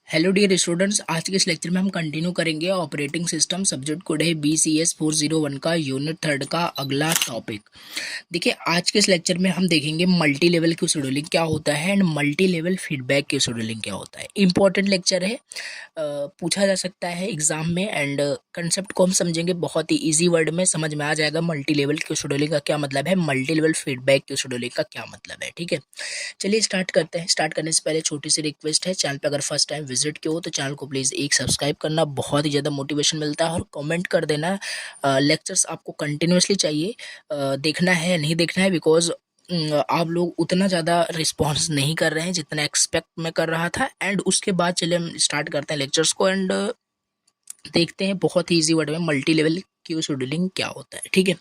Hello dear students, आज के इस लेक्चर में हम कंटिन्यू करेंगे ऑपरेटिंग सिस्टम। सब्जेक्ट कोड है BCS 401 का यूनिट 3 का अगला टॉपिक। देखिए, आज के इस लेक्चर में हम देखेंगे मल्टी लेवल क्यू शेड्यूलिंग क्या होता है and multi level feedback queue scheduling क्या होता है। इंपॉर्टेंट लेक्चर है, पूछा जा सकता है एग्जाम में एंड कंसेप्ट को हम समझेंगे बहुत ही इजी वर्ड में, समझ में आ जाएगा मल्टी लेवल क्यू शेड्यूलिंग का क्या मतलब है, multi level feedback queue scheduling का क्या मतलब है। ठीक है, चलिए स्टार्ट करते हैं। स्टार्ट करने से पहले छोटी सी रिक्वेस्ट है, चैनल पे अगर फर्स्ट टाइम विजिट किया हो तो चैनल को प्लीज़ एक सब्सक्राइब करना, बहुत ही ज़्यादा मोटिवेशन मिलता है। और कमेंट कर देना लेक्चर्स आपको कंटिन्यूसली चाहिए, देखना है या नहीं देखना है, बिकॉज आप लोग उतना ज़्यादा रिस्पॉन्स नहीं कर रहे हैं जितना एक्सपेक्ट मैं कर रहा था। एंड उसके बाद चलिए हम स्टार्ट करते हैं लेक्चर्स को एंड देखते हैं बहुत ही ईजी वर्ड में मल्टी लेवल क्यू शेड्यूलिंग क्या होता है। ठीक है,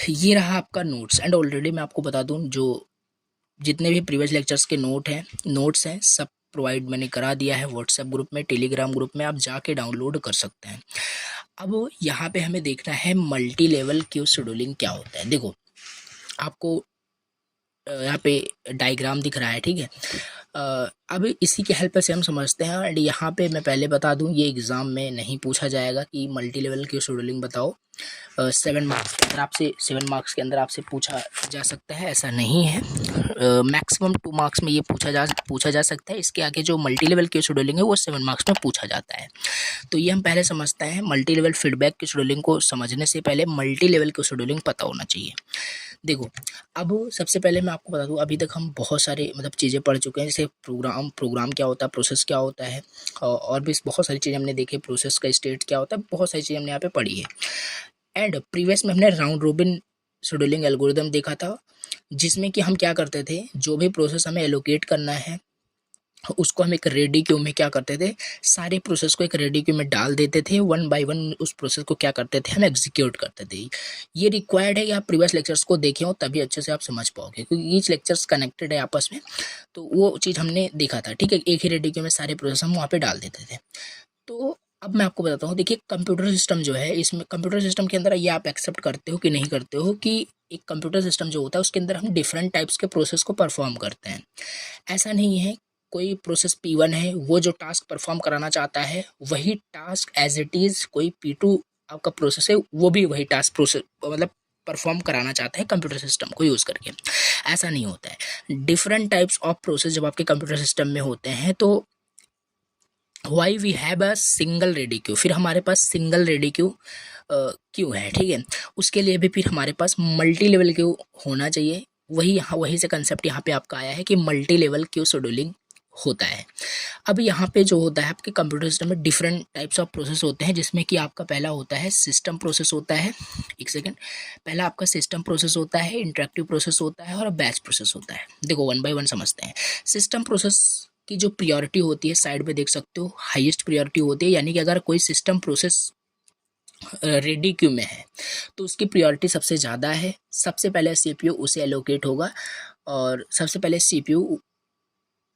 ये रहा आपका नोट्स एंड ऑलरेडी मैं आपको बता दूं, जो जितने भी प्रीवियस लेक्चर्स के नोट्स हैं सब प्रोवाइड मैंने करा दिया है व्हाट्सएप ग्रुप में, टेलीग्राम ग्रुप में, आप जाके डाउनलोड कर सकते हैं। अब यहाँ पे हमें देखना है मल्टी लेवल क्यू शेड्यूलिंग क्या होता है। देखो, आपको यहाँ पे डायग्राम दिख रहा है, ठीक है। अब इसी की हेल्प से हम समझते हैं। एंड यहाँ पे मैं पहले बता दूँ, ये एग्ज़ाम में नहीं पूछा जाएगा कि मल्टी लेवल क्यू शेड्यूलिंग बताओ। 7 मार्क्स के अंदर आपसे पूछा जा सकता है, ऐसा नहीं है। मैक्सिमम 2 मार्क्स में ये पूछा जा सकता है। इसके आगे जो मल्टी लेवल क्यू शेड्यूलिंग है वो 7 मार्क्स में पूछा जाता है। तो ये हम पहले समझते हैं। मल्टी लेवल फीडबैक की शेड्यूलिंग को समझने से पहले मल्टी लेवल की शेड्यूलिंग पता होना चाहिए। देखो, अब सबसे पहले मैं आपको बता दूं, अभी तक हम बहुत सारे चीज़ें पढ़ चुके हैं, जैसे प्रोग्राम क्या होता है, प्रोसेस क्या होता है, और भी बहुत सारी चीज़ें हमने देखी। प्रोसेस का स्टेट क्या होता है, बहुत सारी चीज़ें हमने यहाँ पे पढ़ी है। एंड प्रीवियस में हमने राउंड रोबिन शेड्यूलिंग एल्गोरिदम देखा था, जिसमें कि हम क्या करते थे, जो भी प्रोसेस हमें एलोकेट करना है उसको हम एक रेडी क्यू में क्या करते थे, सारे प्रोसेस को एक रेडी क्यू में डाल देते थे। वन बाय वन उस प्रोसेस को क्या करते थे, हम एग्जीक्यूट करते थे। ये रिक्वायर्ड है कि आप प्रीवियस लेक्चर्स को देखें हो, तभी अच्छे से आप समझ पाओगे, क्योंकि ईच लेक्चर्स कनेक्टेड है आपस में। तो वो चीज़ हमने देखा था, ठीक है। एक ही रेडी क्यू में सारे प्रोसेस हम वहाँ पे डाल देते थे। तो अब मैं आपको बताता हूँ। देखिए, कंप्यूटर सिस्टम जो है, इसमें कंप्यूटर सिस्टम के अंदर ये आप एक्सेप्ट करते हो कि नहीं करते हो कि एक कंप्यूटर सिस्टम जो होता है उसके अंदर हम डिफरेंट टाइप्स के प्रोसेस को परफॉर्म करते हैं। ऐसा नहीं है कोई प्रोसेस P1 है, वो जो टास्क परफॉर्म कराना चाहता है वही टास्क एज इट इज़ कोई P2 आपका प्रोसेस है, वो भी वही टास्क प्रोसेस परफॉर्म कराना चाहता है कंप्यूटर सिस्टम को यूज़ करके। ऐसा नहीं होता है। डिफरेंट टाइप्स ऑफ प्रोसेस जब आपके कंप्यूटर सिस्टम में होते हैं तो why we have a single ready queue, फिर हमारे पास सिंगल रेडी क्यू क्यों है, ठीक है। उसके लिए भी फिर हमारे पास मल्टी लेवल क्यू होना चाहिए। वही से कंसेप्ट यहाँ पे आपका आया है कि मल्टी लेवल क्यू शेड्यूलिंग होता है। अब यहाँ पे जो होता है, आपके कंप्यूटर सिस्टम में डिफरेंट टाइप्स ऑफ प्रोसेस होते हैं, जिसमें कि आपका पहला होता है सिस्टम प्रोसेस होता है। एक सेकेंड, पहला आपका सिस्टम प्रोसेस होता है, इंटरेक्टिव प्रोसेस होता है और बैच प्रोसेस होता है। देखो, वन बाय वन समझते हैं। सिस्टम प्रोसेस की जो प्रियोरिटी होती है, साइड में देख सकते हो, हाईएस्ट प्रियोरिटी होती है। यानी कि अगर कोई सिस्टम प्रोसेस रेडी क्यू में है तो उसकी प्रियोरिटी सबसे ज़्यादा है। सबसे पहले सीपीयू उसे एलोकेट होगा और सबसे पहले सीपीयू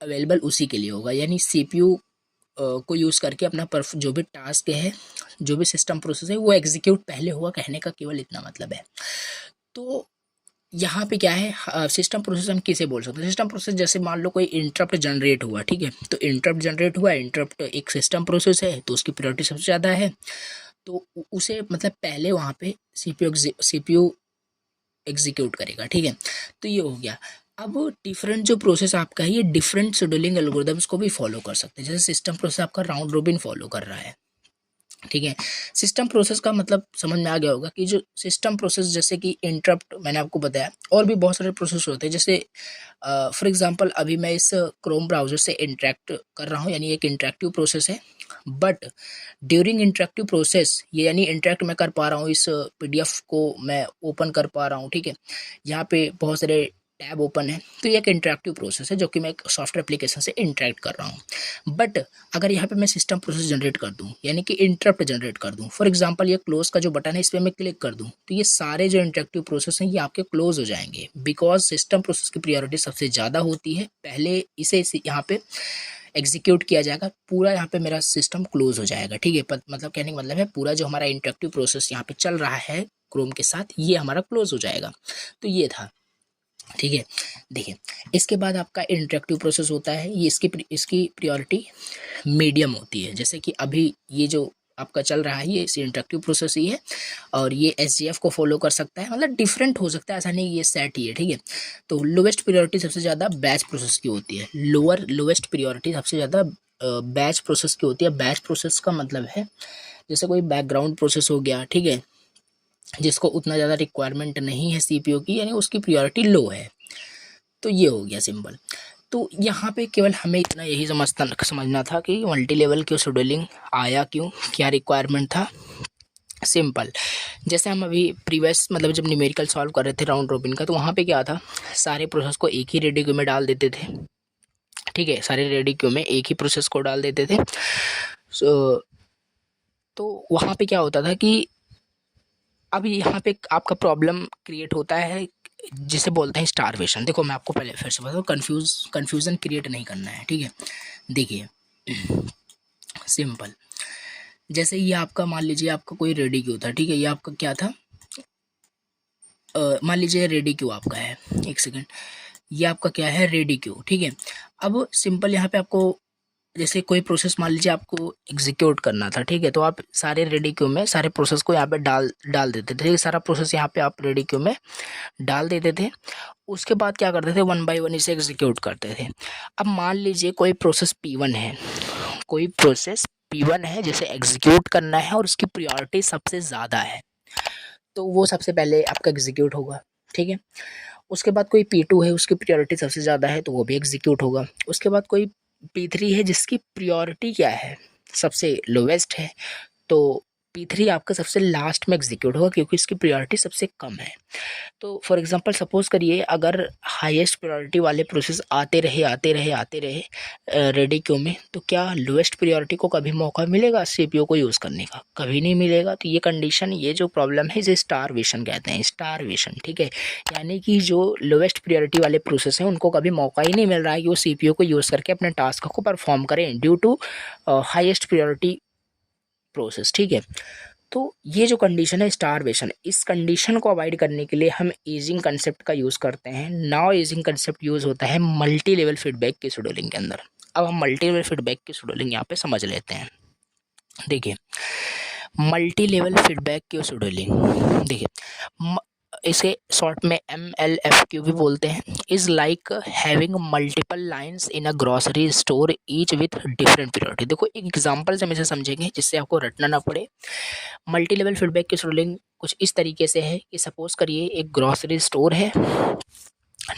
अवेलेबल उसी के लिए होगा। यानी सीपीयू को यूज़ करके अपना जो भी टास्क है, जो भी सिस्टम प्रोसेस है, वो एग्जीक्यूट पहले हुआ, कहने का केवल इतना मतलब है। तो यहाँ पे क्या है, सिस्टम प्रोसेस हम किसे बोल सकते हैं। सिस्टम प्रोसेस जैसे मान लो कोई इंटरप्ट जनरेट हुआ, ठीक है। तो इंटरप्ट जनरेट हुआ, इंटरप्ट एक सिस्टम प्रोसेस है तो उसकी प्रायोरिटी सबसे ज़्यादा है। तो उसे पहले वहाँ पे सीपीयू एग्जीक्यूट करेगा, ठीक है। तो ये हो गया। अब डिफरेंट जो प्रोसेस आपका है, ये डिफरेंट शेड्यूलिंग एल्गोरिदम्स को भी फॉलो कर सकते हैं। जैसे सिस्टम प्रोसेस आपका राउंड रोबिन फॉलो कर रहा है, ठीक है। सिस्टम प्रोसेस का मतलब समझ में आ गया होगा कि जो सिस्टम प्रोसेस, जैसे कि इंटरप्ट मैंने आपको बताया, और भी बहुत सारे प्रोसेस होते हैं। जैसे फॉर एग्जांपल अभी मैं इस क्रोम ब्राउज़र से इंटरेक्ट कर रहा हूँ, यानी एक इंटरेक्टिव प्रोसेस है। बट ड्यूरिंग इंटरेक्टिव प्रोसेस, ये यानी इंटरेक्ट मैं कर पा रहा हूँ, इस पीडीएफ को मैं ओपन कर पा रहा हूँ, ठीक है। यहाँ पे बहुत सारे टैब ओपन है, तो ये एक इंटरेक्टिव प्रोसेस है जो कि मैं एक सॉफ्टवेयर एप्लीकेशन से इंटरेक्ट कर रहा हूँ। बट अगर यहाँ पे मैं सिस्टम प्रोसेस जनरेट कर दूँ, यानी कि इंटरप्ट जनरेट कर दूँ, फॉर एग्जांपल ये क्लोज का जो बटन है इस पर मैं क्लिक कर दूँ, तो ये सारे जो इंटरेक्टिव प्रोसेस हैं ये आपके क्लोज हो जाएंगे। बिकॉज सिस्टम प्रोसेस की प्रायोरिटी सबसे ज़्यादा होती है, पहले इसे यहाँ पे एग्जीक्यूट किया जाएगा। पूरा यहाँ पे मेरा सिस्टम क्लोज हो जाएगा, ठीक है। मतलब कहने का मतलब है, पूरा जो हमारा इंटरेक्टिव प्रोसेस यहाँ पे चल रहा है क्रोम के साथ, ये हमारा क्लोज हो जाएगा। तो ये था। ठीक है। देखिए, इसके बाद आपका इंटरेक्टिव प्रोसेस होता है, ये इसकी प्रायोरिटी मीडियम होती है। जैसे कि अभी ये जो आपका चल रहा है ये इंटरेक्टिव प्रोसेस ही है, और ये एसजीएफ को फॉलो कर सकता है, मतलब डिफरेंट हो सकता है, ऐसा नहीं ये सेट ही है। ठीक है, तो लोवेस्ट प्रायोरिटी सबसे ज़्यादा बैच प्रोसेस की होती है। लोवेस्ट प्रायोरिटी सबसे ज़्यादा बैच प्रोसेस की होती है। बैच प्रोसेस का मतलब है जैसे कोई बैकग्राउंड प्रोसेस हो गया, ठीक है, जिसको उतना ज़्यादा रिक्वायरमेंट नहीं है सीपीयू की, यानी उसकी प्रायोरिटी लो है। तो ये हो गया सिंपल। तो यहाँ पे केवल हमें इतना यही समझना था कि मल्टी लेवल क्यों शेड्यूलिंग आया, क्यों, क्या रिक्वायरमेंट था। सिंपल, जैसे हम अभी प्रीवियस मतलब जब न्यूमेरिकल सॉल्व कर रहे थे राउंड रॉबिन का, तो वहाँ पे क्या था, सारे प्रोसेस को एक ही रेडी क्यू में डाल देते थे। ठीक है, सारे रेडी क्यू में एक ही प्रोसेस को डाल देते थे। तो वहाँ पे क्या होता था कि अब यहाँ पे आपका प्रॉब्लम क्रिएट होता है जिसे बोलते हैं स्टारवेशन। देखो मैं आपको पहले फिर से बताऊँ, कन्फ्यूज़न क्रिएट नहीं करना है। ठीक है, देखिए सिंपल, जैसे ये आपका मान लीजिए आपका कोई रेडी क्यू था। ठीक है, ये आपका क्या था, मान लीजिए रेडी क्यू आपका है, एक सेकंड, ये आपका क्या है, रेडी क्यू। ठीक है, अब सिंपल यहाँ पे आपको जैसे कोई प्रोसेस मान लीजिए आपको एग्जीक्यूट करना था। ठीक है, तो आप सारे रेडी क्यू में सारे प्रोसेस को यहाँ पे डाल देते थे। सारा प्रोसेस यहाँ पे आप रेडी क्यू में डाल देते थे। उसके बाद क्या करते थे, वन बाय वन इसे एग्जीक्यूट करते थे। अब मान लीजिए कोई प्रोसेस P1 है, कोई प्रोसेस P1 है जिसे एग्जीक्यूट करना है और उसकी प्रायोरिटी सबसे ज़्यादा है, तो वो सबसे पहले आपका एग्जीक्यूट होगा। ठीक है, उसके बाद कोई P2 है, उसकी प्रायोरिटी सबसे ज़्यादा है, तो वो भी एग्जीक्यूट होगा। उसके बाद कोई P3 है जिसकी प्रायोरिटी क्या है, सबसे लोवेस्ट है, तो P3 आपका सबसे लास्ट में एग्जीक्यूट होगा क्योंकि इसकी प्रायोरिटी सबसे कम है। तो फॉर एग्जांपल सपोज़ करिए अगर हाईएस्ट प्रायोरिटी वाले प्रोसेस आते रहे रेडी क्यू में, तो क्या लोएस्ट प्रायोरिटी को कभी मौका मिलेगा सीपीयू को यूज़ करने का? कभी नहीं मिलेगा। तो ये कंडीशन, ये जो प्रॉब्लम है इसे स्टारवेशन कहते हैं, स्टारवेशन। ठीक है, यानी कि जो लोएस्ट प्रायोरिटी वाले प्रोसेस हैं उनको कभी मौका ही नहीं मिल रहा है कि वो सीपीयू को यूज़ करके अपने टास्क को परफॉर्म करें due to highest priority process. ठीक है, तो ये जो कंडीशन है स्टारवेशन, इस कंडीशन को अवॉइड करने के लिए हम एजिंग कंसेप्ट का यूज़ करते हैं। नाउ एजिंग कंसेप्ट यूज़ होता है मल्टी लेवल फीडबैक की शेड्यूलिंग के अंदर। अब हम मल्टी लेवल फीडबैक की शेड्यूलिंग यहाँ पे समझ लेते हैं। देखिए, मल्टी लेवल फीडबैक की शेड्यूलिंग, देखिए इसे शॉर्ट में MLFQ भी बोलते हैं, is like having multiple lines in a grocery store each with different priority. देखो एक एग्जांपल से हम इसे समझेंगे जिससे आपको रटना ना पड़े। मल्टी लेवल फीडबैक की शेड्यूलिंग कुछ इस तरीके से है कि सपोज करिए एक ग्रॉसरी स्टोर है,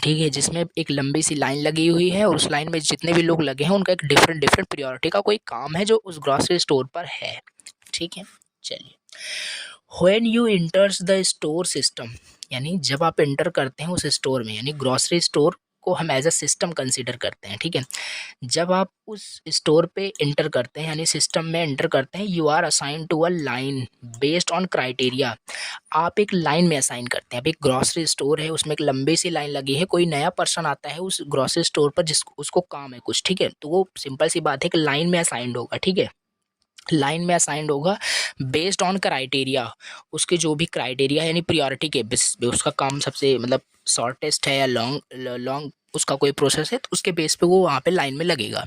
ठीक है, जिसमें एक लंबी सी लाइन लगी हुई है और उस लाइन में जितने भी लोग लगे हैं उनका एक डिफरेंट प्रायोरिटी का कोई काम है जो उस ग्रॉसरी स्टोर पर है। ठीक है, चलिए, when you इंटर्स the store system, यानी जब आप एंटर करते हैं उस स्टोर में, यानी ग्रॉसरी स्टोर को हम एज अ सिस्टम कंसीडर करते हैं। ठीक है, जब आप उस स्टोर पे एंटर करते हैं यानी सिस्टम में एंटर करते हैं, you are assign to a line based on criteria. आप एक लाइन में असाइन करते हैं। अब एक ग्रॉसरी स्टोर है, उसमें एक लंबी सी लाइन लगी है, कोई नया पर्सन आता है उस ग्रॉसरी स्टोर पर जिसको उसको काम है कुछ। ठीक है, तो वो सिंपल सी बात है कि लाइन में असाइंड होगा। ठीक है, लाइन में असाइंड होगा बेस्ड ऑन क्राइटेरिया, उसके जो भी क्राइटेरिया यानी प्रायोरिटी के बेस पे उसका काम सबसे मतलब शॉर्टेस्ट है या लॉन्ग उसका कोई प्रोसेस है, तो उसके बेस पे वो वहाँ पे लाइन में लगेगा।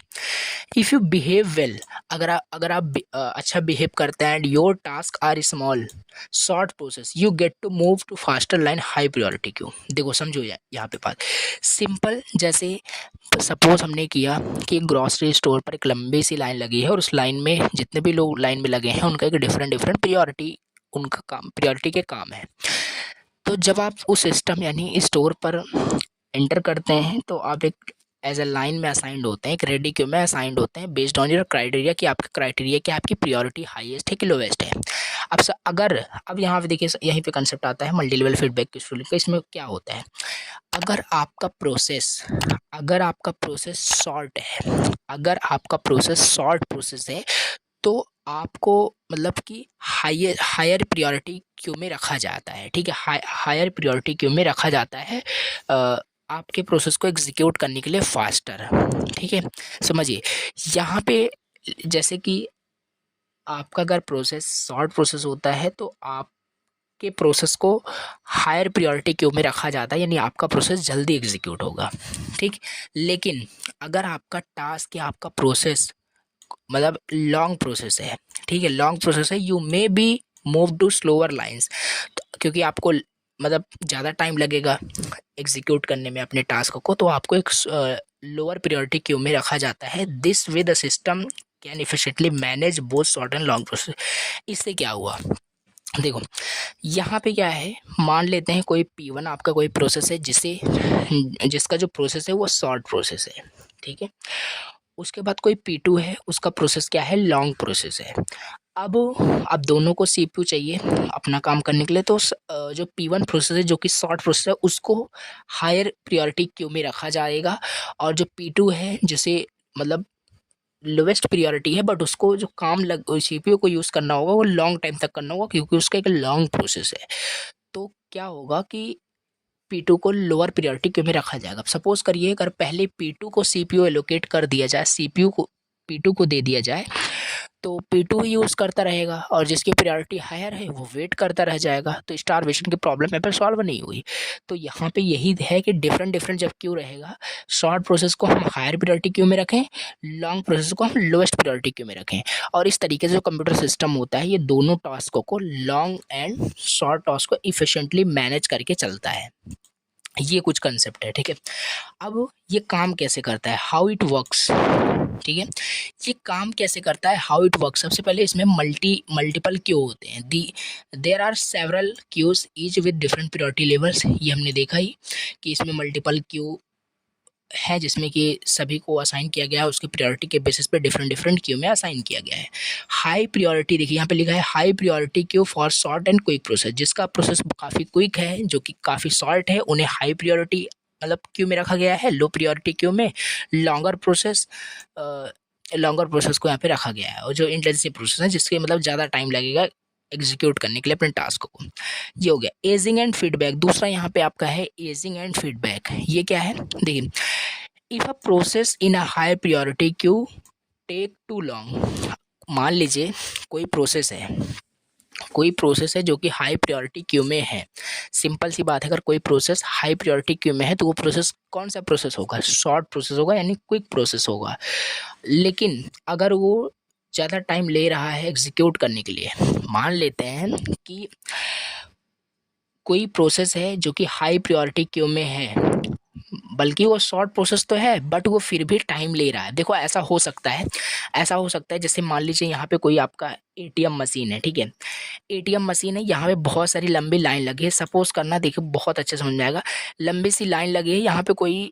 इफ़ यू बिहेव वेल, अगर आप अच्छा बिहेव करते हैं and your task are small short process, you get to move to faster line high priority queue. देखो समझो यहाँ पे बात सिंपल, जैसे सपोज हमने किया कि एक ग्रॉसरी स्टोर पर एक लंबी सी लाइन लगी है और उस लाइन में जितने भी लोग लाइन में लगे हैं उनका एक डिफरेंट प्रायोरिटी, उनका काम प्रायोरिटी के काम है। तो जब आप उस सिस्टम यानी स्टोर पर एंटर करते हैं तो आप एक एज अ लाइन में असाइंड होते हैं, एक रेडी क्यू में असाइंड होते हैं बेस्ड ऑन योर क्राइटेरिया कि आपका क्राइटेरिया क्या, आपकी प्रायोरिटी हाईएस्ट है कि लोवेस्ट है। अब यहाँ पे देखिए यहीं पे कंसेप्ट आता है मल्टी लेवल फीडबैक की शेड्यूलिंग का। इसमें क्या होता है, अगर आपका प्रोसेस शॉर्ट है, अगर आपका प्रोसेस शॉर्ट प्रोसेस है तो आपको मतलब कि हायर प्रायोरिटी क्यू में रखा जाता है। ठीक है, हायर प्रायोरिटी क्यू में रखा जाता है आपके प्रोसेस को एग्जीक्यूट करने के लिए फास्टर। ठीक है, समझिए यहाँ पे जैसे कि आपका अगर प्रोसेस शॉर्ट प्रोसेस होता है तो आप के प्रोसेस को हायर प्रायोरिटी क्यू में रखा जाता है, यानी आपका प्रोसेस जल्दी एग्जीक्यूट होगा, ठीक। लेकिन अगर आपका टास्क या आपका प्रोसेस मतलब लॉन्ग प्रोसेस है, ठीक है, लॉन्ग प्रोसेस है, you may be move to slower lines, क्योंकि आपको मतलब ज़्यादा टाइम लगेगा एग्जीक्यूट करने में अपने टास्क को, तो आपको एक लोअर प्रायोरिटी क्यू में रखा जाता है। This way the system can efficiently manage both short and long process. इससे क्या हुआ, देखो यहाँ पे क्या है, मान लेते हैं कोई P1 आपका कोई प्रोसेस है जिसका जो प्रोसेस है वो शॉर्ट प्रोसेस है, ठीक है। उसके बाद कोई P2 है, उसका प्रोसेस क्या है, लॉन्ग प्रोसेस है। अब दोनों को CPU चाहिए अपना काम करने के लिए, तो जो P1 प्रोसेस है जो कि शॉर्ट प्रोसेस है उसको हायर प्रायोरिटी क्यू में रखा जाएगा, और जो P2 है जिसे मतलब लोवेस्ट प्रायोरिटी है बट उसको जो काम CPU को यूज़ करना होगा वो लॉन्ग टाइम तक करना होगा, क्योंकि उसका एक लॉन्ग प्रोसेस है। तो क्या होगा कि P2 को लोअर प्रायोरिटी क्यू में रखा जाएगा। सपोज करिए अगर पहले P2 को CPU एलोकेट कर दिया जाए, CPU को P2 को दे दिया जाए, तो P2 ही यूज़ करता रहेगा, और जिसकी प्रायोरिटी हायर है वो वेट करता रह जाएगा, तो स्टारवेशन की प्रॉब्लम यहाँ पर सॉल्व नहीं हुई। तो यहाँ पे यही है कि डिफरेंट जब क्यू रहेगा, शॉर्ट प्रोसेस को हम हायर प्रायोरिटी क्यू में रखें, लॉन्ग प्रोसेस को हम लोएस्ट प्रायोरिटी क्यू में रखें, और इस तरीके से जो कंप्यूटर सिस्टम होता है ये दोनों टास्कों को, लॉन्ग एंड शॉर्ट टास्क को इफिशिएंटली मैनेज करके चलता है। ये कुछ कंसेप्ट है, ठीक है। अब ये काम कैसे करता है, हाउ इट वर्क्स, ठीक है। ये काम कैसे करता है, हाउ इट वर्क्स, सबसे पहले इसमें मल्टीपल क्यू होते हैं, there are several queues each with different priority levels. ये हमने देखा ही कि इसमें मल्टीपल क्यू है जिसमें कि सभी को असाइन किया गया है, उसकी प्रायोरिटी के बेसिस पे डिफरेंट क्यू में असाइन किया गया है। हाई प्रायोरिटी, देखिए यहाँ पे लिखा है high priority Q for short and quick process, जिसका प्रोसेस काफ़ी क्विक है, जो कि काफ़ी शॉर्ट है, उन्हें हाई प्रायोरिटी मतलब क्यू में रखा गया है। लो प्रायोरिटी क्यू में लॉन्गर प्रोसेस को यहाँ पे रखा गया है, और जो इंटेंसिव प्रोसेस है जिसके मतलब ज़्यादा टाइम लगेगा एग्जीक्यूट करने के लिए अपने टास्क को। ये हो गया एजिंग एंड फीडबैक। दूसरा यहाँ पे आपका है एजिंग एंड फीडबैक। ये क्या है, देखिए, if a process in a high priority queue take too long, मान लीजिए कोई प्रोसेस है जो कि हाई प्रायोरिटी क्यू में है। सिंपल सी बात है, अगर कोई प्रोसेस हाई प्रायोरिटी क्यू में है तो वो प्रोसेस कौन सा प्रोसेस होगा, शॉर्ट प्रोसेस होगा, यानी क्विक प्रोसेस होगा। लेकिन अगर वो ज़्यादा टाइम ले रहा है एग्जीक्यूट करने के लिए, मान लेते हैं कि कोई प्रोसेस है जो कि हाई प्रायोरिटी क्यू में है, बल्कि वो शॉर्ट प्रोसेस तो है बट वो फिर भी टाइम ले रहा है। देखो ऐसा हो सकता है जैसे मान लीजिए यहाँ पे कोई आपका ATM मशीन है, ठीक है, ATM मशीन है, यहाँ पे बहुत सारी लंबी लाइन लगी है। सपोज करना, देखिए बहुत अच्छे समझ में आएगा, लंबी सी लाइन लगी है, यहाँ पे कोई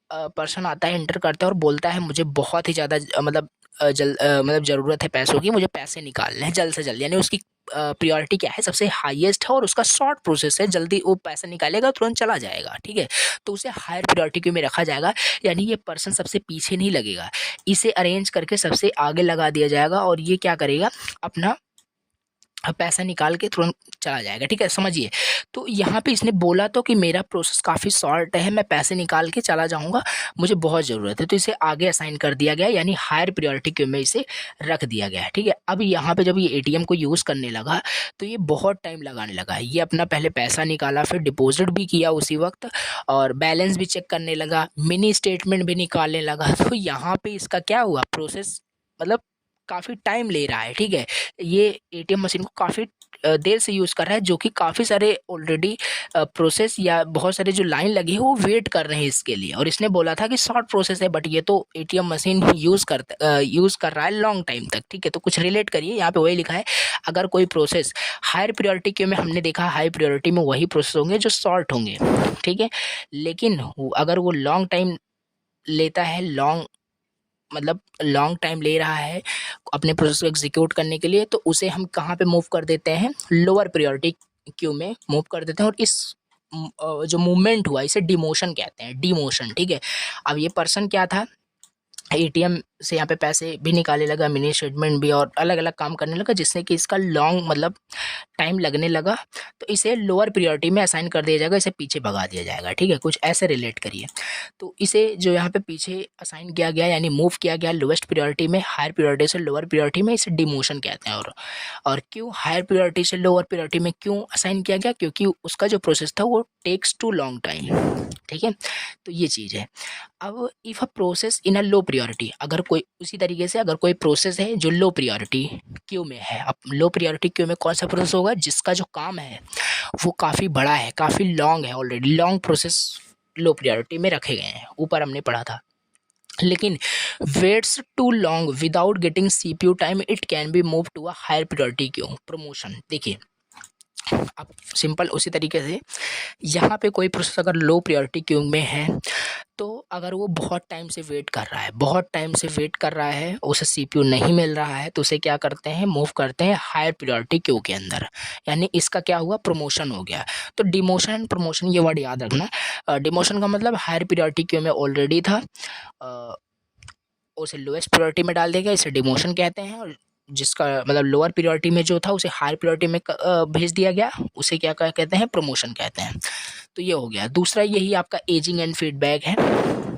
पर्सन आता है, एंटर करता है और बोलता है मुझे बहुत ही ज़्यादा मतलब ज़रूरत है पैसों की, मुझे पैसे निकालने हैं जल्द से जल्द, यानी उसकी प्रायोरिटी क्या है, सबसे हाईएस्ट है और उसका शॉर्ट प्रोसेस है, जल्दी वो पैसा निकालेगा तुरंत चला जाएगा, ठीक है, तो उसे हायर प्रायोरिटी क्यू में रखा जाएगा। यानी ये पर्सन सबसे पीछे नहीं लगेगा, इसे अरेंज करके सबसे आगे लगा दिया जाएगा, और ये क्या करेगा, अपना पैसा निकाल के तुरंत चला जाएगा, ठीक है, समझिए। तो यहाँ पे इसने बोला तो कि मेरा प्रोसेस काफ़ी शॉर्ट है, मैं पैसे निकाल के चला जाऊँगा, मुझे बहुत ज़रूरत है, तो इसे आगे असाइन कर दिया गया, यानी हायर प्रायोरिटी क्यू में इसे रख दिया गया है, ठीक है। अब यहाँ पे जब ये ATM को यूज़ करने लगा तो ये बहुत टाइम लगाने लगा, ये अपना पहले पैसा निकाला, फिर डिपॉजिट भी किया उसी वक्त, और बैलेंस भी चेक करने लगा, मिनी स्टेटमेंट भी निकालने लगा। तो यहाँ पे इसका क्या हुआ, प्रोसेस मतलब काफ़ी टाइम ले रहा है, ठीक है। ये ATM मशीन को काफ़ी देर से यूज़ कर रहा है, जो कि काफ़ी सारे ऑलरेडी प्रोसेस या बहुत सारे जो लाइन लगी है वो वेट कर रहे हैं इसके लिए, और इसने बोला था कि शॉर्ट प्रोसेस है, बट ये तो ATM मशीन यूज़ कर रहा है लॉन्ग टाइम तक, ठीक है। तो कुछ रिलेट करिए, यहाँ पे वही लिखा है, अगर कोई प्रोसेस हायर प्रायोरिटी क्यू में, हमने देखा हाई प्रायोरिटी में वही प्रोसेस होंगे जो शॉर्ट होंगे, ठीक है, लेकिन अगर वो लॉन्ग टाइम लेता है, लॉन्ग टाइम ले रहा है अपने प्रोसेस को एग्जीक्यूट करने के लिए, तो उसे हम कहाँ पे मूव कर देते हैं, लोअर प्रायोरिटी क्यू में मूव कर देते हैं, और इस जो मूवमेंट हुआ इसे डिमोशन कहते हैं, डिमोशन, ठीक है। अब ये पर्सन क्या था, ATM से यहाँ पे पैसे भी निकालने लगा, मिनी स्टेटमेंट भी, और अलग अलग काम करने लगा, जिससे कि इसका लॉन्ग मतलब टाइम लगने लगा। तो इसे लोअर प्रायोरिटी में असाइन कर दिया जाएगा, इसे पीछे भगा दिया जाएगा। ठीक है, कुछ ऐसे रिलेट करिए। तो इसे जो यहाँ पे पीछे असाइन किया गया यानी मूव किया गया लोवेस्ट प्रायोरिटी में, हायर प्रायोरिटी से लोअर प्रायोरिटी में, इसे डिमोशन कहते हैं। और क्यों हायर प्रायोरिटी से लोअर प्रायोरिटी में क्यों असाइन किया गया? क्योंकि उसका जो प्रोसेस था वो टेक्स टू लॉन्ग टाइम। ठीक है, तो ये चीज़ है। अब if a process in a low priority, अगर कोई उसी तरीके से अगर कोई प्रोसेस है जो लो प्रायोरिटी क्यू में है, अब लो प्रायोरिटी क्यू में कौन सा प्रोसेस होगा? जिसका जो काम है वो काफ़ी बड़ा है, काफ़ी लॉन्ग है, already long process low priority में रखे गए हैं, ऊपर हमने पढ़ा था। लेकिन waits too long without getting CPU time, it can be move to a higher priority queue, promotion. देखिए अब सिंपल उसी तरीके से यहाँ पे कोई प्रोसेस अगर लो प्रायोरिटी क्यू में है, तो अगर वो बहुत टाइम से वेट कर रहा है, बहुत टाइम से वेट कर रहा है, उसे सीपीयू नहीं मिल रहा है, तो उसे क्या करते हैं? मूव करते हैं हायर प्रायोरिटी क्यू के अंदर, यानी इसका क्या हुआ? प्रमोशन हो गया। तो डिमोशन एंड प्रमोशन ये वर्ड याद रखना। डिमोशन का मतलब हायर प्रायोरिटी क्यू में ऑलरेडी था, उसे लोएस्ट प्रायोरिटी में डाल देगा, इसे डिमोशन कहते हैं। और जिसका मतलब लोअर प्रायोरिटी में जो था उसे हायर प्रायोरिटी में भेज दिया गया, उसे क्या कहते हैं? प्रमोशन कहते हैं। तो ये हो गया। दूसरा यही आपका एजिंग एंड फीडबैक है।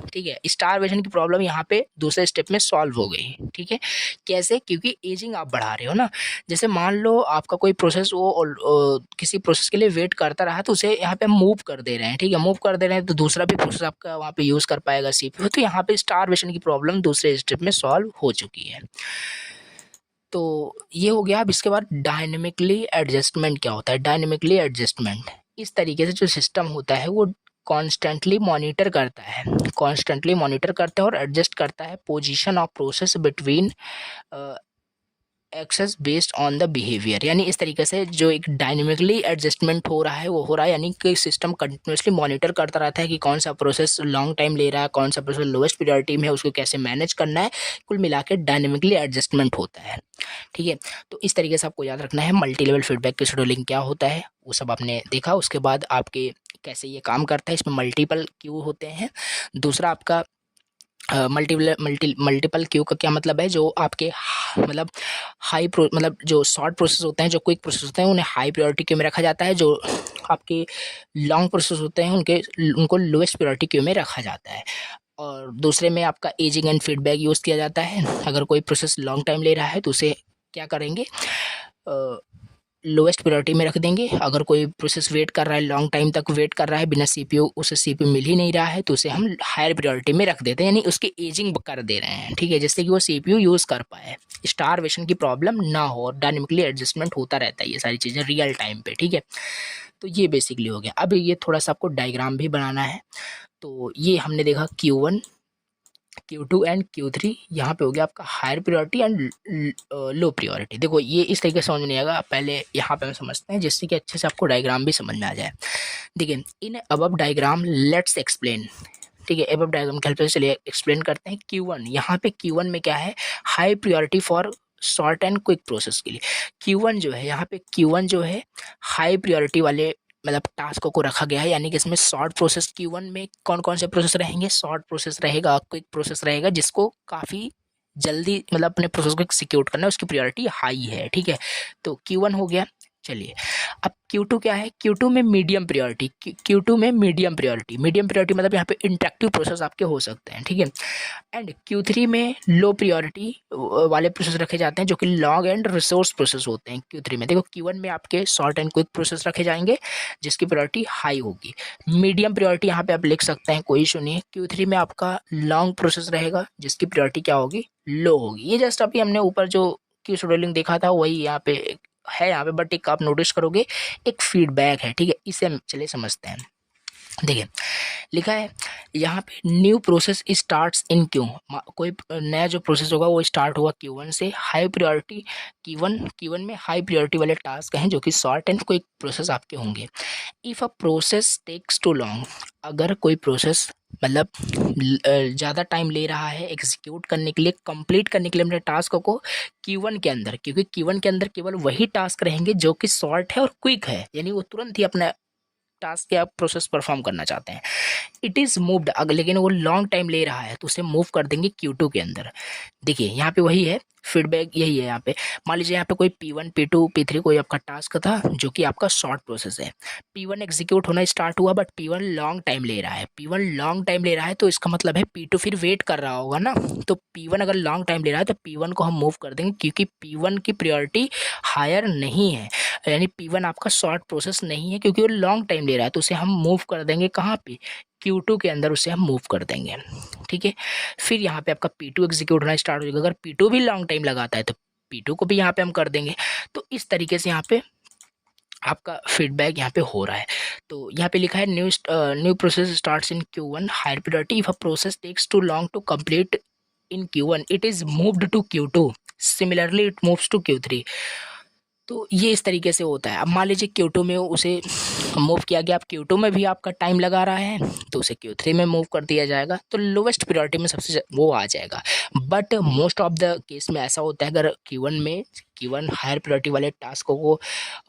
ठीक है, स्टारवेशन की प्रॉब्लम यहाँ पे दूसरे स्टेप में सॉल्व हो गई। ठीक है, कैसे? क्योंकि एजिंग आप बढ़ा रहे हो ना। जैसे मान लो आपका कोई प्रोसेस वो किसी प्रोसेस के लिए वेट करता रहा, तो उसे यहाँ पे मूव कर दे रहे हैं। ठीक है, मूव कर दे रहे हैं तो दूसरा भी प्रोसेस आपका वहाँ पे यूज़ कर पाएगा सीपीयू। तो यहाँ पे स्टारवेशन की प्रॉब्लम दूसरे स्टेप में सॉल्व हो चुकी है। तो ये हो गया। अब इसके बाद डायनेमिकली एडजस्टमेंट क्या होता है? डायनेमिकली एडजस्टमेंट इस तरीके से जो सिस्टम होता है वो कॉन्स्टेंटली मॉनिटर करता है, कॉन्स्टेंटली मॉनिटर करता है और एडजस्ट करता है position of process between access based on the behaviour. यानी इस तरीके से जो एक डायनेमिकली एडजस्टमेंट हो रहा है वो हो रहा है, यानी कि सिस्टम कंटिन्यूसली मॉनिटर करता रहता है कि कौन सा प्रोसेस लॉन्ग टाइम ले रहा है, कौन सा प्रोसेस लोवेस्ट प्रायोरिटी में है, उसको कैसे मैनेज करना है। कुल मिला के डायनेमिकली एडजस्टमेंट होता है। ठीक है, तो इस तरीके से आपको याद रखना है मल्टी लेवल फीडबैक की शेड्यूलिंग क्या होता है, वो सब आपने देखा। उसके बाद आपके कैसे ये काम करता है, इसमें मल्टीपल क्यू होते हैं। दूसरा आपका मल्टीपल क्यू का क्या मतलब है? जो आपके मतलब मतलब जो शॉर्ट प्रोसेस होते हैं, जो क्विक प्रोसेस होते हैं, उन्हें हाई प्रायोरिटी क्यू में रखा जाता है। जो आपके लॉन्ग प्रोसेस होते हैं उनको लोएस्ट प्रायोरिटी क्यू में रखा जाता है। और दूसरे में आपका एजिंग एंड फीडबैक यूज़ किया जाता है। अगर कोई प्रोसेस लॉन्ग टाइम ले रहा है तो उसे क्या करेंगे? लोएस्ट प्रायोरिटी में रख देंगे। अगर कोई प्रोसेस वेट कर रहा है, लॉन्ग टाइम तक वेट कर रहा है बिना सीपीयू, उसे सीपीयू मिल ही नहीं रहा है, तो उसे हम हायर प्रायोरिटी में रख देते हैं, यानी उसकी एजिंग कर दे रहे हैं। ठीक है, जिससे कि वो सीपीयू यूज़ कर पाए, स्टारवेशन की प्रॉब्लम ना हो, और डायनेमिकली एडजस्टमेंट होता रहता है ये सारी चीज़ें रियल टाइम पे। ठीक है, तो ये बेसिकली हो गया। अब ये थोड़ा सा आपको डायग्राम भी बनाना है। तो ये हमने देखा Q1, Q2 एंड Q3, यहाँ पे हो गया आपका higher priority and low priority. देखो ये इस तरीके से समझ नहीं आएगा, पहले यहाँ पे हम समझते हैं जिससे कि अच्छे से आपको डायग्राम भी समझ में आ जाए। देखिए in above diagram let's explain. ठीक है, अबव डायग्राम के हेल्प से चलिए एक्सप्लेन करते हैं। Q1, यहाँ पे Q1 में क्या है? High priority for short and quick process के लिए। Q1 जो है, यहाँ पे Q1 जो है हाई प्रायोरिटी वाले मतलब टास्कों को रखा गया है, यानी कि इसमें शॉर्ट प्रोसेस Q1 में कौन कौन से प्रोसेस रहेंगे? शॉर्ट प्रोसेस रहेगा, क्विक प्रोसेस रहेगा, जिसको काफ़ी जल्दी मतलब अपने प्रोसेस को एक्सिक्यूट करना है, उसकी प्रायोरिटी हाई है। ठीक है, तो Q1 हो गया। चलिए अब Q2 क्या है? Q2 में मीडियम प्रायोरिटी, Q2 में मीडियम प्रायोरिटी, मीडियम प्रायोरिटी मतलब यहाँ पे इंटरेक्टिव प्रोसेस आपके हो सकते हैं। ठीक है, एंड Q3 में लो प्रायोरिटी वाले प्रोसेस रखे जाते हैं जो कि लॉन्ग एंड रिसोर्स प्रोसेस होते हैं Q3 में। देखो Q1 में आपके शॉर्ट एंड क्विक प्रोसेस रखे जाएंगे जिसकी प्रायोरिटी हाई होगी। मीडियम प्रायोरिटी यहाँ पे आप लिख सकते हैं, कोई इशू नहीं है। Q3 में आपका लॉन्ग प्रोसेस रहेगा जिसकी प्रायोरिटी क्या होगी? लो होगी। ये जस्ट अभी हमने ऊपर जो क्यू शेड्यूलिंग देखा था वही यहाँ पे है, यहाँ पे बट एक आप नोटिस करोगे एक फीडबैक है। ठीक है, इसे हम चलिए समझते हैं। देखिए लिखा है यहाँ पे न्यू प्रोसेस स्टार्ट्स इन क्यू। कोई नया जो प्रोसेस होगा वो स्टार्ट होगा Q1 से। हाई प्रायोरिटी Q1 में हाई प्रायोरिटी वाले टास्क हैं जो कि शॉर्ट एंड क्विक प्रोसेस आपके होंगे। If a process takes too long, अगर कोई प्रोसेस मतलब ज़्यादा टाइम ले रहा है एग्जीक्यूट करने के लिए, कंप्लीट करने के लिए अपने टास्क को Q1 के अंदर, क्योंकि Q1 के अंदर केवल वही टास्क रहेंगे जो कि शॉर्ट है और क्विक है, यानी वो तुरंत ही अपना टास्क या प्रोसेस परफॉर्म करना चाहते हैं। इट इज़ मूव्ड, अगर लेकिन वो लॉन्ग टाइम ले रहा है तो उसे मूव कर देंगे Q2 के अंदर। देखिए यहाँ पे वही है, फीडबैक यही है यहाँ पे। मान लीजिए यहाँ पे कोई P1 P2 P3 कोई आपका टास्क था जो कि आपका शॉर्ट प्रोसेस है। P1 एग्जीक्यूट होना स्टार्ट हुआ बट P1 लॉन्ग टाइम ले रहा है। P1 लॉन्ग टाइम ले रहा है तो इसका मतलब है P2 फिर वेट कर रहा होगा ना। तो P1 अगर लॉन्ग टाइम ले रहा है तो P1 को हम मूव कर देंगे, क्योंकि P1 की प्रायोरिटी हायर नहीं है, यानी P1 आपका शॉर्ट प्रोसेस नहीं है, क्योंकि वो लॉन्ग टाइम ले रहा है। तो उसे हम मूव कर देंगे कहाँ पे, Q2 के अंदर उसे हम मूव कर देंगे। ठीक है, फिर यहाँ पे आपका P2 एग्जीक्यूट होना स्टार्ट हो जाएगा। अगर P2 भी लॉन्ग टाइम लगाता है तो P2 को भी यहाँ पे हम कर देंगे। तो इस तरीके से यहाँ पे आपका फीडबैक यहाँ पे हो रहा है। तो यहाँ पे लिखा है new process starts in Q1 higher priority, if a process takes too long to complete in Q1 it is moved to Q2, similarly it moves to Q3। तो ये इस तरीके से होता है। अब मान लीजिए Q2 में उसे मूव किया गया, अब Q2 में भी आपका टाइम लगा रहा है तो उसे Q3 में मूव कर दिया जाएगा, तो लोवेस्ट प्रायोरिटी में सबसे वो आ जाएगा। But most of the case में ऐसा होता है, अगर Q1 हायर प्रायोरिटी वाले टास्कों को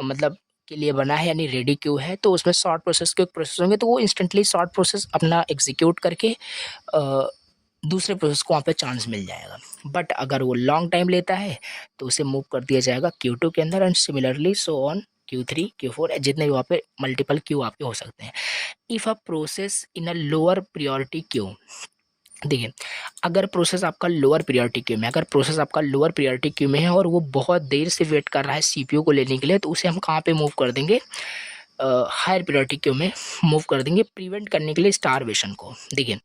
मतलब के लिए बना है, यानी रेडी क्यू है, तो उसमें शॉर्ट प्रोसेस के प्रोसेस होंगे तो वो इंस्टेंटली शॉर्ट प्रोसेस अपना एग्जीक्यूट करके दूसरे प्रोसेस को वहाँ पे चांस मिल जाएगा। बट अगर वो लॉन्ग टाइम लेता है तो उसे मूव कर दिया जाएगा Q2 के अंदर, and similarly so on Q3 Q4 जितने भी वहाँ पे मल्टीपल क्यू आपके हो सकते हैं। If a process in a lower priority queue, देखिए अगर प्रोसेस आपका लोअर प्रायोरिटी क्यू में, अगर प्रोसेस आपका लोअर प्रायोरिटी क्यू में है और वो बहुत देर से वेट कर रहा है CPU को लेने के लिए, तो उसे हम कहाँ पे मूव कर देंगे, हायर प्रायोरिटी क्यू में मूव कर देंगे, प्रिवेंट करने के लिए स्टारवेशन को। देखिए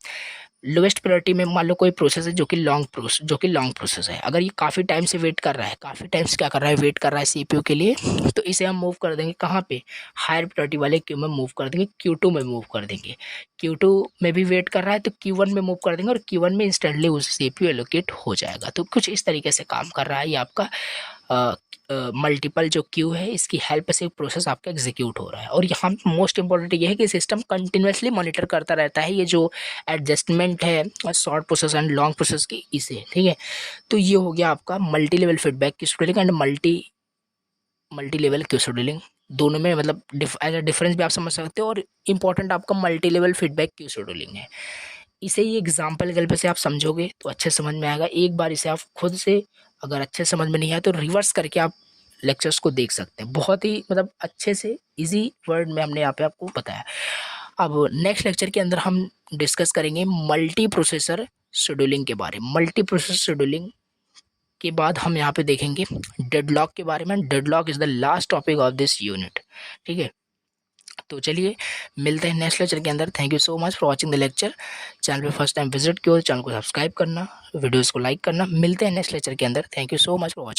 लोवेस्ट प्रायोरिटी में मान लो कोई प्रोसेस है जो कि लॉन्ग प्रोसेस है, अगर ये काफ़ी टाइम से वेट कर रहा है, काफ़ी टाइम से क्या कर रहा है, वेट कर रहा है CPU के लिए, तो इसे हम मूव कर देंगे कहाँ पे, हायर प्रायोरिटी वाले क्यू में मूव कर देंगे, Q2 में मूव कर देंगे। Q2 में भी वेट कर रहा है तो Q1 में मूव कर देंगे और Q1 में इंस्टेंटली उसे CPU एलोकेट हो जाएगा। तो कुछ इस तरीके से काम कर रहा है ये आपका मल्टीपल जो क्यू है, इसकी हेल्प से प्रोसेस आपका एग्जीक्यूट हो रहा है। और यहाँ मोस्ट इंपॉर्टेंट ये है कि सिस्टम कंटिन्यूसली मॉनिटर करता रहता है ये जो एडजस्टमेंट है short process and long process की, इसे। ठीक है, तो ये हो गया आपका multi level feedback queue scheduling and multi level queue scheduling. दोनों में मतलब एज अ डिफरेंस भी आप समझ सकते हो, और इम्पॉर्टेंट आपका multi level feedback queue scheduling है। इसे ही एग्जाम्पल के से आप समझोगे तो अच्छे समझ में आएगा। एक बार इसे आप खुद से अगर अच्छे समझ में नहीं आया तो रिवर्स करके आप लेक्चर्स को देख सकते हैं। बहुत ही मतलब अच्छे से इजी वर्ड में हमने यहाँ पे आपको बताया। अब नेक्स्ट लेक्चर के अंदर हम डिस्कस करेंगे मल्टी प्रोसेसर शेड्यूलिंग के बारे में। मल्टी प्रोसेसर शेड्यूलिंग के बाद हम यहाँ पे देखेंगे डेडलॉक के बारे में। Deadlock is the last topic of this unit. ठीक है, तो चलिए मिलते हैं नेक्स्ट लेक्चर के अंदर। Thank you so much for watching the lecture. Channel पे फर्स्ट टाइम विजिट किया तो चैनल को सब्सक्राइब करना, वीडियोस को लाइक करना। मिलते हैं नेक्स्ट लेक्चर के अंदर। Thank you so much for watching.